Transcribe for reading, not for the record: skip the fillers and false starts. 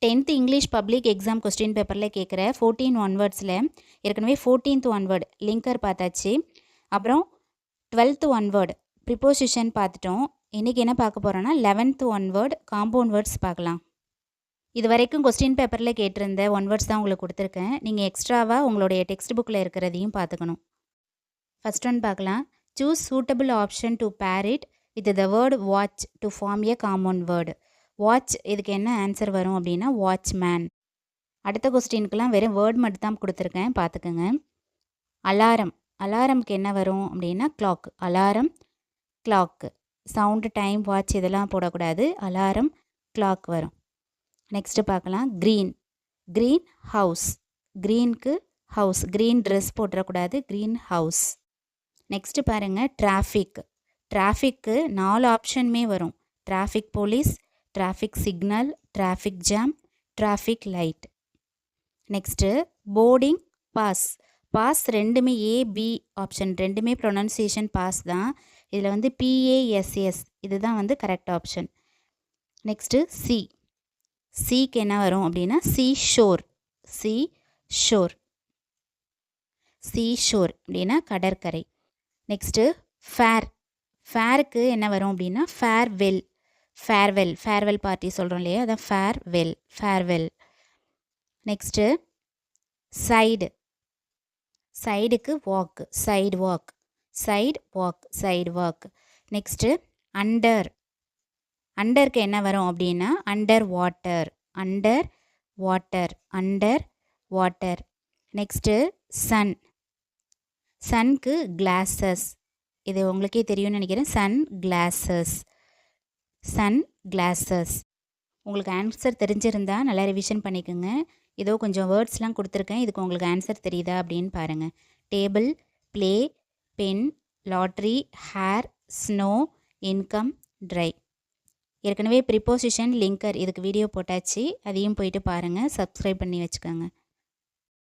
10th English public exam question பேப்பரில் கேட்குற 14 ஒன்வேர்ட்ஸில் ஏற்கனவே 14th ஒன்வேர்டு லிங்கர் பார்த்தாச்சு. அப்புறம் 12th ஒன்வேர்டு ப்ரிப்போசிஷன் பார்த்துட்டோம். இன்றைக்கி என்ன பார்க்க போகிறோன்னா 11th ஒன்வேர்டு காம்பவுண்ட் வேர்ட்ஸ் பார்க்கலாம். இது வரைக்கும் கொஸ்டின் பேப்பரில் கேட்டிருந்த ஒன்வேர்ட்ஸ் தான் உங்களுக்கு கொடுத்துருக்கேன். நீங்கள் எக்ஸ்ட்ராவாக உங்களுடைய டெக்ஸ்ட் புக்கில் இருக்கிறதையும் பார்த்துக்கணும். ஃபஸ்ட் ஒன் பார்க்கலாம். Choose suitable option to pair it with the word watch to form a compound word. Watch இதுக்கு என்ன ஆன்சர் வரும் அப்படின்னா வாட்ச்மேன். அடுத்த கொஸ்டினுக்கெலாம் வெறும் வேர்ட் மட்டும் தான் கொடுத்துருக்கேன், பார்த்துக்கோங்க. அலாரம், அலாரம்க்கு என்ன வரும் அப்படின்னா clock. Alarm clock. Sound time watch இதெல்லாம் போடக்கூடாது. அலாரம் கிளாக் வரும். நெக்ஸ்ட்டு பார்க்கலாம். Green, green house. க்ரீனுக்கு ஹவுஸ், க்ரீன் ட்ரெஸ் போட்டுறக்கூடாது, க்ரீன் ஹவுஸ். நெக்ஸ்ட்டு பாருங்கள். டிராஃபிக், டிராஃபிக்கு 4 ஆப்ஷனுமே வரும். Traffic police, traffic signal, traffic jam, traffic light. Next boarding pass. Pass ரெண்டுமே ஏபி ஆப்ஷன், ரெண்டுமே ப்ரொனன்சியேஷன் பாஸ் தான். இதில் வந்து PASS இதுதான் வந்து கரெக்ட் ஆப்ஷன். நெக்ஸ்ட்டு சி, சிக்கு என்ன வரும் அப்படின்னா C sure. C sure, C sure அப்படின்னா கடற்கரை. நெக்ஸ்ட்டு ஃபேர், ஃபேருக்கு என்ன வரும் அப்படின்னா ஃபேர்வெல். ஃபேர்வெல், ஃபேர்வெல் பார்ட்டி சொல்கிறோம் இல்லையா, அதான் ஃபேர்வெல், ஃபேர்வெல். நெக்ஸ்ட்டு சைடு, சைடுக்கு walk, side walk, side walk, side walk. Next under, அண்டருக்கு என்ன வரும் அப்படின்னா under water, under water, under water. Next sun, சன்க்கு கிளாஸஸ். இது உங்களுக்கே தெரியும்னு நினைக்கிறேன். Sun glasses, sun glasses. உங்களுக்கு ஆன்சர் தெரிஞ்சிருந்தால் நல்லா ரிவிஷன் பண்ணிக்கோங்க. ஏதோ கொஞ்சம் வேர்ட்ஸ்லாம் கொடுத்துருக்கேன், இதுக்கு உங்களுக்கு ஆன்சர் தெரியுதா அப்படின்னு பாருங்கள். Table, play, pen, lottery, hair, snow, income, dry. ஏற்கனவே ப்ரிப்போசிஷன் லிங்கர் இதுக்கு வீடியோ போட்டாச்சு, அதையும் போயிட்டு பாருங்கள். சப்ஸ்கிரைப் பண்ணி வச்சுக்கோங்க.